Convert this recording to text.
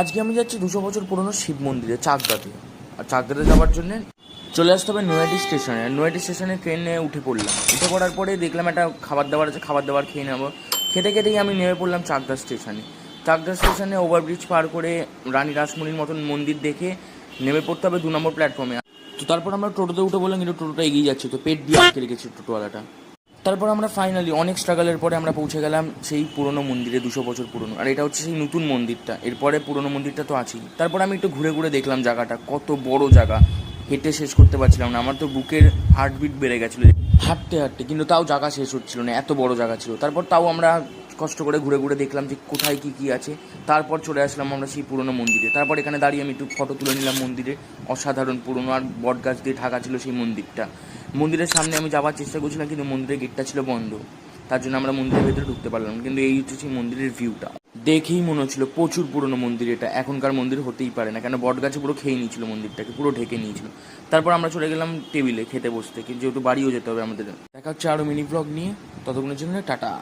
আজকে আমি যাচ্ছি 200 বছর পুরনো শিব মন্দিরে চাকদাতে। আর চাকদাতে যাওয়ার জন্যে চলে আসতে হবে নৈহাটি স্টেশনে। নৈহাটি স্টেশনে ট্রেনে উঠে পড়লাম। উঠে পড়ার পরে দেখলাম একটা খাবার দাবার আছে, খাবার দাবার খেয়ে নেবো। খেতে খেতেই আমি নেমে পড়লাম চাকদা স্টেশনে। চাকদা স্টেশনে ওভারব্রিজ পার করে রানী রাসমণির মতন মন্দির দেখে নেমে পড়তে হবে 2 নম্বর প্ল্যাটফর্মে। তো তারপর আমরা টোটোতে উঠে বললাম, কিন্তু টোটোটা এগিয়ে যাচ্ছে, তো পেট দিয়ে আটকে রেখেছে টোটোওয়ালাটা। তারপর আমরা ফাইনালি অনেক স্ট্রাগলের পরে আমরা পৌঁছে গেলাম সেই পুরনো মন্দিরে, 200 বছর পুরনো। আর এটা হচ্ছে সেই নতুন মন্দিরটা, এরপরে পুরনো মন্দিরটা তো আছেই। তারপর আমি একটু ঘুরে ঘুরে দেখলাম জায়গাটা, কত বড় জায়গা, হেঁটে শেষ করতে পারছিলাম না। আমার তো বুকের হার্টবিট বেড়ে গেছিলো হাঁটতে হাঁটতে, কিন্তু তাও জায়গা শেষ হচ্ছিল না, এত বড় জায়গা ছিল। তারপর তাও আমরা কষ্ট করে ঘুরে ঘুরে দেখলাম যে কোথায় কী কী আছে। তারপর চলে আসলাম আমরা সেই পুরনো মন্দিরে। তারপর এখানে দাঁড়িয়ে আমি একটু ফটো তুলে নিলাম মন্দিরে। অসাধারণ পুরনো, আর বট গাছ দিয়ে ঢাকা ছিল সেই মন্দিরটা। মন্দিরের সামনে আমি যাওয়ার চেষ্টা করছিলাম, কিন্তু মন্দিরের গেটটা ছিল বন্ধ। তার জন্য আমরা মন্দিরের ভেতরে ঢুকতে পারলাম। কিন্তু এই হচ্ছে সেই মন্দিরের ভিউটা, দেখেই মনে হচ্ছিল প্রচুর পুরনো মন্দির এটা। এখনকার মন্দির হতেই পারে না, কেন বট গাছে পুরো খেয়ে নিয়েছিল মন্দিরটাকে, পুরো ঢেকে নিয়েছিল। তারপর আমরা চলে গেলাম টেবিলে খেতে বসতে, কিন্তু যেহেতু বাড়িও যেতে হবে আমাদের। দেখা হচ্ছে আরও মিনি ব্লগ নিয়ে, ততক্ষণের জন্য টাটা।